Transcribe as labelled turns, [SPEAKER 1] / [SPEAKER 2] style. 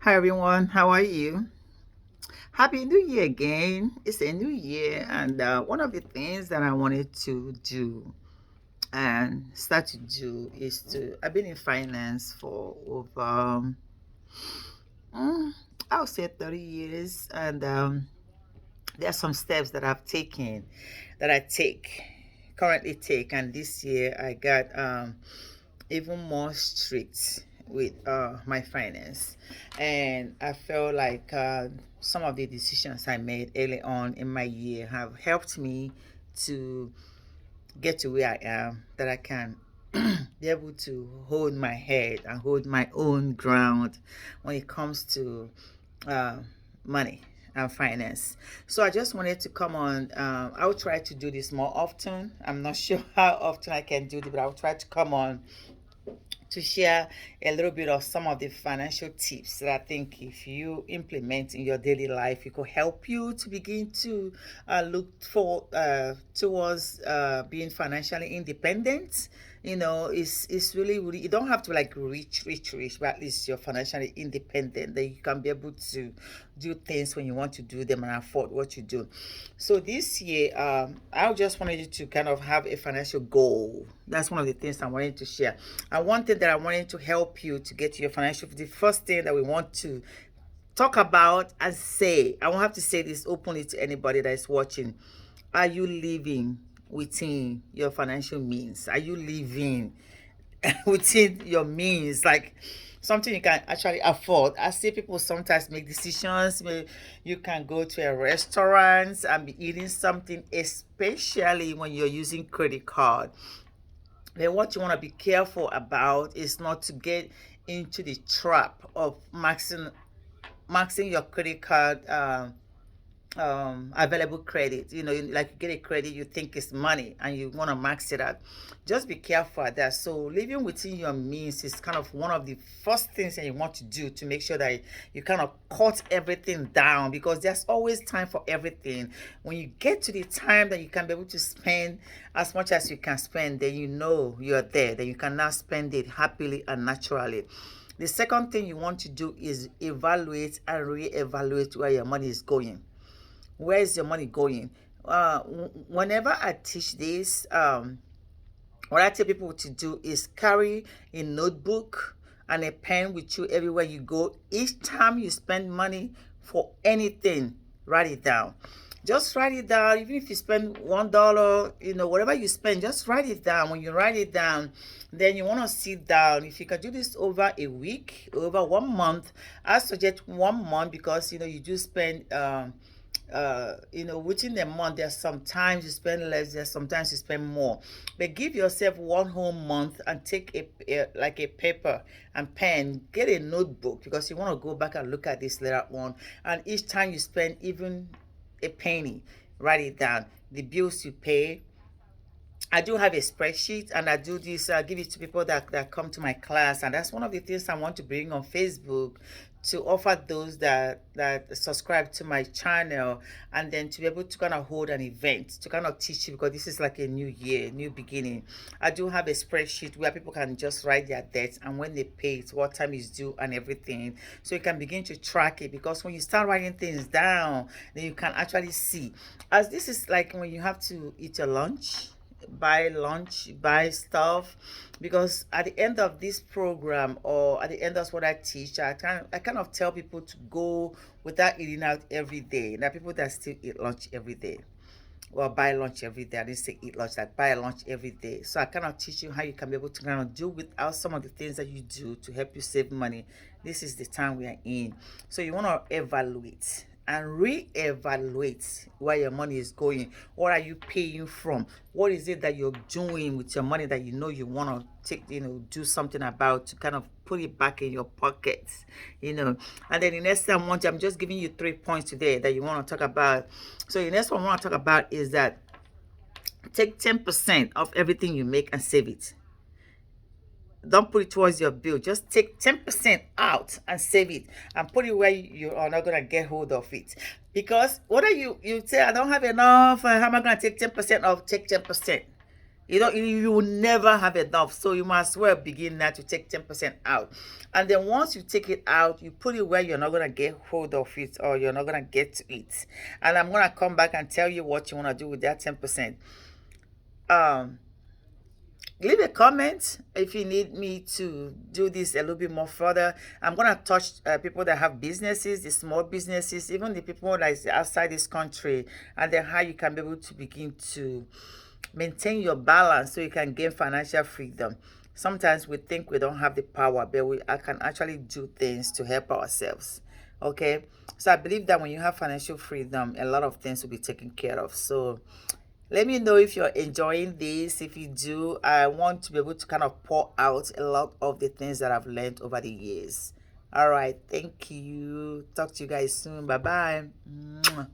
[SPEAKER 1] Hi everyone, how are you? Happy New Year again. It's a new year, and one of the things that I wanted to do and start to do is I've been in finance for over, mm, I would say 30 years, and there are some steps that I've taken that currently take, and this year I got even more strict with my finance, and I felt like some of the decisions I made early on in my year have helped me to get to where I am, that I can be able to hold my head and hold my own ground when it comes to uh, money and finance. So I just wanted to come on. I'll try to do this more often. I'm not sure how often I can do it, but I'll try to come on to share a little bit of some of the financial tips that I think if you implement in your daily life, it could help you to begin to look for towards being financially independent. It's really you don't have to like rich, but at least you're financially independent. That you can be able to do things when you want to do them and afford what you do. So this year, I just wanted you to kind of have a financial goal. That's one of the things I wanted to share. And one thing that I wanted to help you to get to your financial, the first thing that we want to talk about and say, I won't have to say this openly to anybody that is watching. Are you living within your financial means? Are you living within your means, like something you can actually afford? I see people sometimes make decisions where you can go to a restaurant and be eating something, especially when you're using credit card. Then what you want to be careful about is not to get into the trap of maxing your credit card available credit. Like you get a credit you think is money and you want to max it out. Just be careful at that. So living within your means is kind of one of the first things that you want to do to make sure that you kind of cut everything down, because there's always time for everything. When you get to the time that you can be able to spend as much as you can spend, then you know you're there, then you can now spend it happily and naturally. The second thing you want to do is evaluate and re-evaluate where your money is going. Where is your money going? Whenever I teach this, what I tell people to do is carry a notebook and a pen with you everywhere you go. Each time you spend money for anything, write it down. Just write it down. Even if you spend $1, whatever you spend, just write it down. When you write it down, then you want to sit down. If you can do this over a week, over 1 month, I suggest 1 month, because you do spend within a month, there's sometimes you spend less, there's sometimes you spend more. But give yourself one whole month and take like a paper and pen, get a notebook, because you want to go back and look at this later on. And each time you spend even a penny, write it down. The bills you pay. I do have a spreadsheet, and I do this, give it to people that come to my class. And that's one of the things I want to bring on Facebook, to offer those that subscribe to my channel, and then to be able to kind of hold an event to kind of teach you, because this is like a new year, new beginning. I do have a spreadsheet where people can just write their debts and when they pay it, what time is due and everything, so you can begin to track it. Because when you start writing things down, then you can actually see, as this is like when you have to eat your lunch, buy stuff. Because at the end of this program, or at the end of what I teach, I kind of tell people to go without eating out every day. There are people that still eat lunch every day. Well, buy lunch every day. I didn't say eat lunch, like buy lunch every day. So I kind of teach you how you can be able to kind of do without some of the things that you do to help you save money. This is the time we are in. So you want to evaluate and re-evaluate where your money is going. What are you paying from? What is it that you're doing with your money that you want to take, do something about, to kind of put it back in your pockets, And then the next thing I'm just giving you 3 points today that you want to talk about. So the next one I want to talk about is that take 10% of everything you make and save it. Don't put it towards your bill. Just take 10% out and save it, and put it where you are not gonna get hold of it. Because what are you say, I don't have enough, how am I gonna take 10% off? Take 10%. You will never have enough. So you must well begin now to take 10% out. And then once you take it out, you put it where you're not gonna get hold of it, or you're not gonna get to it. And I'm gonna come back and tell you what you wanna do with that 10%. Um Leave a comment if you need me to do this a little bit more further. I'm going to touch people that have businesses, the small businesses, even the people that is outside this country, and then how you can be able to begin to maintain your balance so you can gain financial freedom. Sometimes we think we don't have the power, but I can actually do things to help ourselves. Okay, so I believe that when you have financial freedom, a lot of things will be taken care of. So let me know if you're enjoying this. If you do, I want to be able to kind of pour out a lot of the things that I've learned over the years. All right, thank you. Talk to you guys soon. Bye bye.